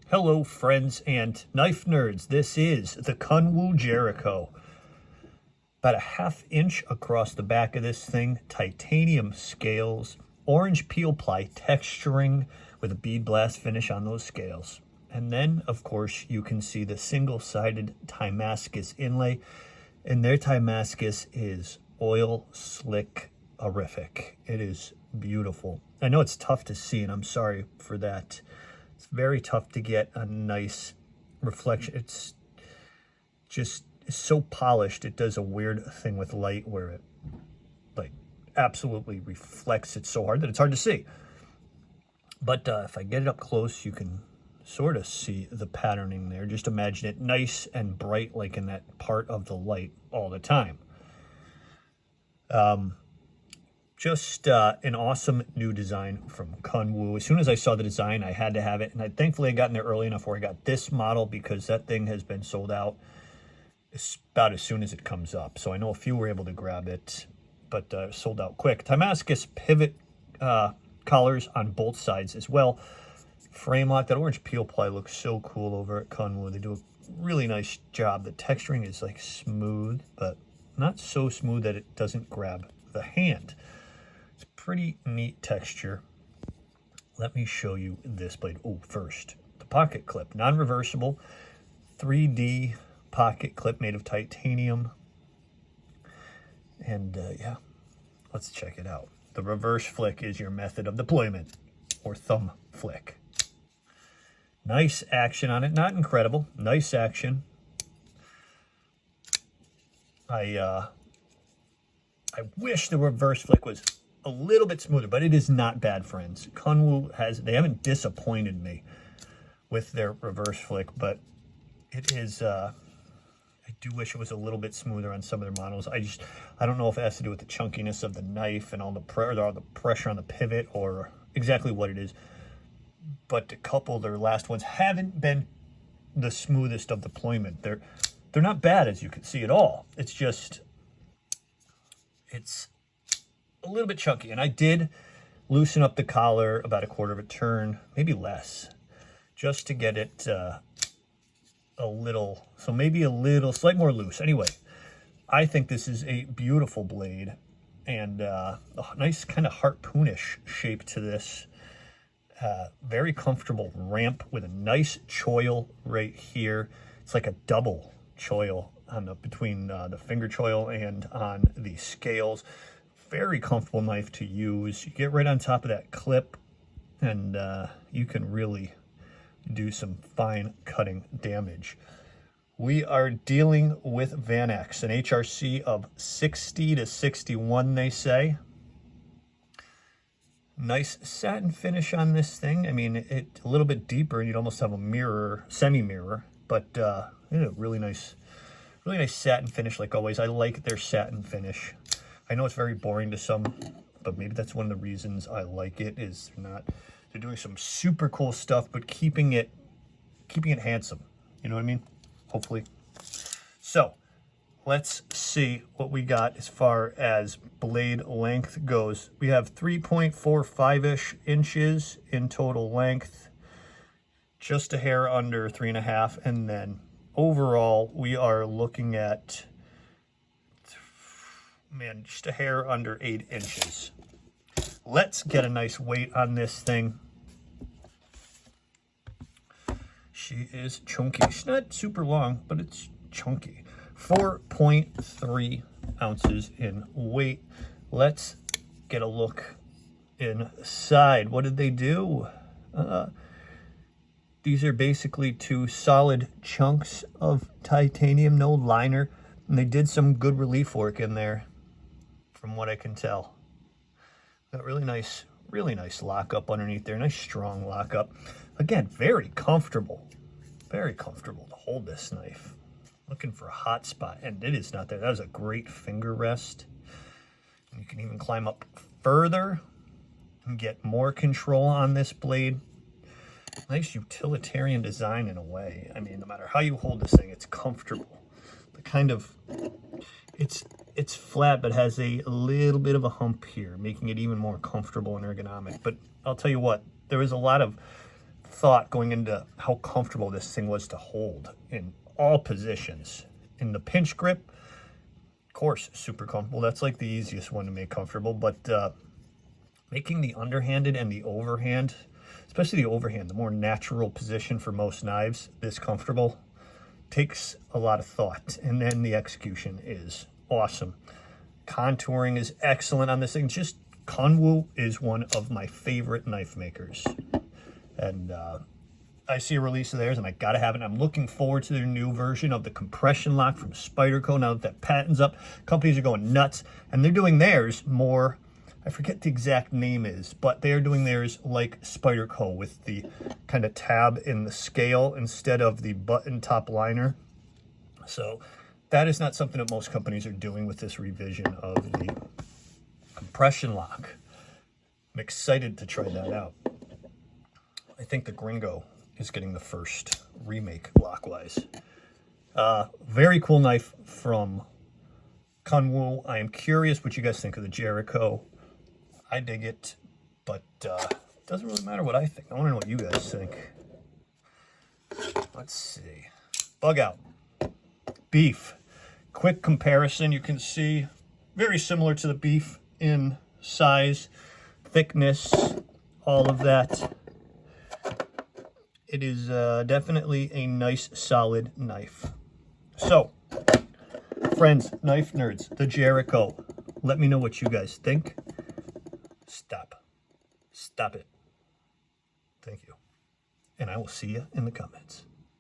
Hello friends and knife nerds, this is the Kunwu Jericho. About a ½ inch across the back of this thing, titanium scales, orange peel ply texturing with a bead blast finish on those scales. And then, of course, you can see the single-sided Damascus inlay, and their Damascus is oil slick horrific. It is beautiful. I know it's tough to see, and I'm sorry for that. It's very tough to get a nice reflection. It's so polished, it does a weird thing with light where it like absolutely reflects it so hard that it's hard to see. But if I get it up close, you can sort of see the patterning there. Just imagine it nice and bright, like in that part of the light all the time. Just an awesome new design from Kunwu. As soon as I saw the design, I had to have it. And thankfully I got in there early enough where I got this model, because that thing has been sold out about as soon as it comes up. So I know a few were able to grab it, but sold out quick. Damascus pivot collars on both sides as well. Frame lock. That orange peel ply looks so cool over at Kunwu. They do a really nice job. The texturing is like smooth, but not so smooth that it doesn't grab the hand. It's pretty neat texture. Let me show you this blade. Oh, first, the pocket clip, non-reversible, 3D pocket clip made of titanium. And yeah, let's check it out. The reverse flick is your method of deployment, or thumb flick. Nice action on it, not incredible, nice action. I wish the reverse flick was a little bit smoother, but it is not bad, friends. Kunwu they haven't disappointed me with their reverse flick, but it is, I do wish it was a little bit smoother on some of their models. I don't know if it has to do with the chunkiness of the knife and all the pressure on the pivot, or exactly what it is. But a couple of their last ones haven't been the smoothest of deployment. They're not bad, as you can see at all. It's just, it's a little bit chunky. And I did loosen up the collar about a quarter of a turn, maybe less, just to get it a little, so maybe a little, slight more loose. Anyway, I think this is a beautiful blade, and a nice kind of harpoonish shape to this. Very comfortable ramp with a nice choil right here. It's like a double choil on between the finger choil and on the scales. Very comfortable knife to use. You get right on top of that clip, and you can really do some fine cutting damage. We are dealing with Vanax, an HRC of 60 to 61, they say. Nice satin finish on this thing. I mean, it's a little bit deeper, and you'd almost have a mirror, semi-mirror, but really nice satin finish like always. I like their satin finish. I know it's very boring to some, but maybe that's one of the reasons I like it, is they're doing some super cool stuff, but keeping it handsome. You know what I mean? Hopefully. So let's see what we got as far as blade length goes. We have 3.45-ish inches in total length, just a hair under 3.5, and then overall we are looking at, man, just a hair under 8 inches. Let's get a nice weight on this thing. She is chunky. She's not super long, but it's chunky. 4.3 ounces in weight. Let's get a look inside. What did they do? These are basically 2 solid chunks of titanium, no liner, and they did some good relief work in there, from what I can tell. Got really nice lockup underneath there. Nice strong lockup. Again, very comfortable to hold this knife. Looking for a hot spot, and it is not there. That is a great finger rest. You can even climb up further and get more control on this blade. Nice utilitarian design in a way. I mean, no matter how you hold this thing, it's comfortable. The kind of, it's flat, but has a little bit of a hump here, making it even more comfortable and ergonomic. But I'll tell you what, there is a lot of thought going into how comfortable this thing was to hold in all positions. In the pinch grip, of course, super comfortable. That's like the easiest one to make comfortable, but making the underhanded and the overhand, especially the overhand, the more natural position for most knives, this comfortable, takes a lot of thought. And then the execution is awesome. Contouring is excellent on this thing. Just Kunwu is one of my favorite knife makers. And I see a release of theirs and I gotta have it. I'm looking forward to their new version of the compression lock from Spyderco. Now that that patent's up, companies are going nuts, and they're doing theirs more, I forget the exact name is, but they're doing theirs like Spyderco with the kind of tab in the scale instead of the button top liner. So that is not something that most companies are doing with this revision of the compression lock. I'm excited to try that out. I think the Gringo is getting the first remake lockwise. Very cool knife from Kunwu. I am curious what you guys think of the Jericho. I dig it, but it doesn't really matter what I think. I want to know what you guys think. Let's see. Bug out. Beef. Quick comparison. You can see very similar to the Beef in size, thickness, all of that. It is definitely a nice, solid knife. So, friends, knife nerds, the Jericho. Let me know what you guys think. Stop. Stop it. Thank you. And I will see you in the comments.